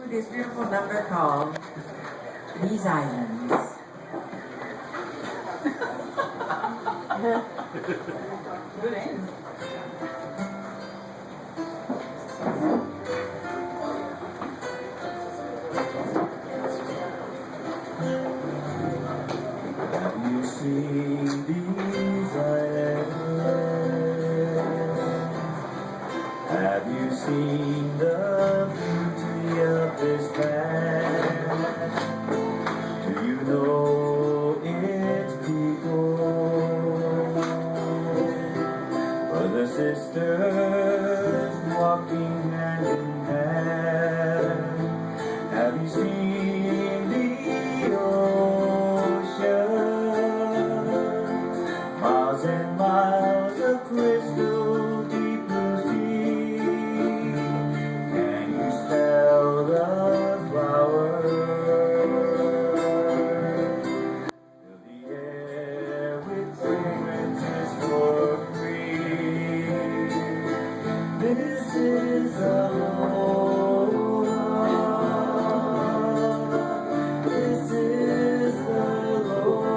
to this beautiful number called These Islands. Good end. Have you seen these islands? Have you seen the beauty of this land? Do you know its people? Brothers, sisters, walking hand in hand. Have you seen the ocean? Miles and miles of crystal deep blue sea. Can you smell the flowers? Fill the air with fragrances for free. This is aloha. This is aloha.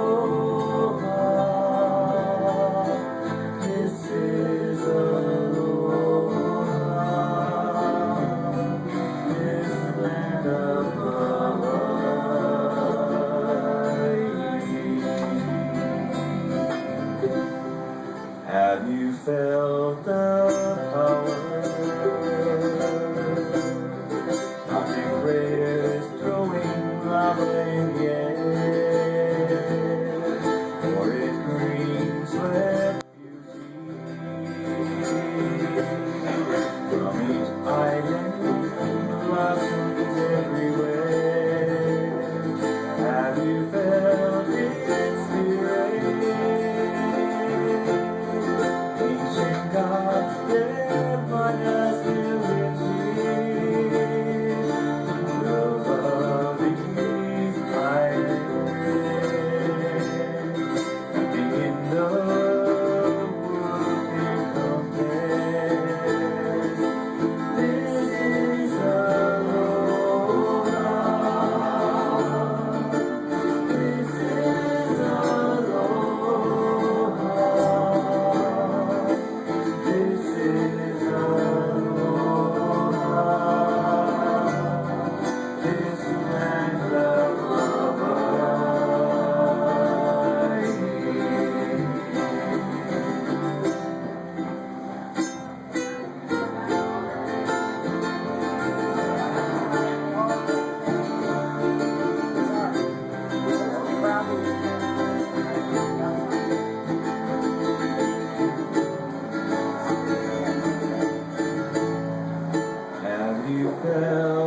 This is aloha. This land of Hawaii. Have you felt the power? Mountain craters throwing lava in the air, for its green swept beauty. From each island blossoms everywhere. Have you felt its spirit? Ancient gods, their manners still exist. The love these islands, nothing in the world can compare. This is aloha. This is aloha. This is aloha. This land of Have you felt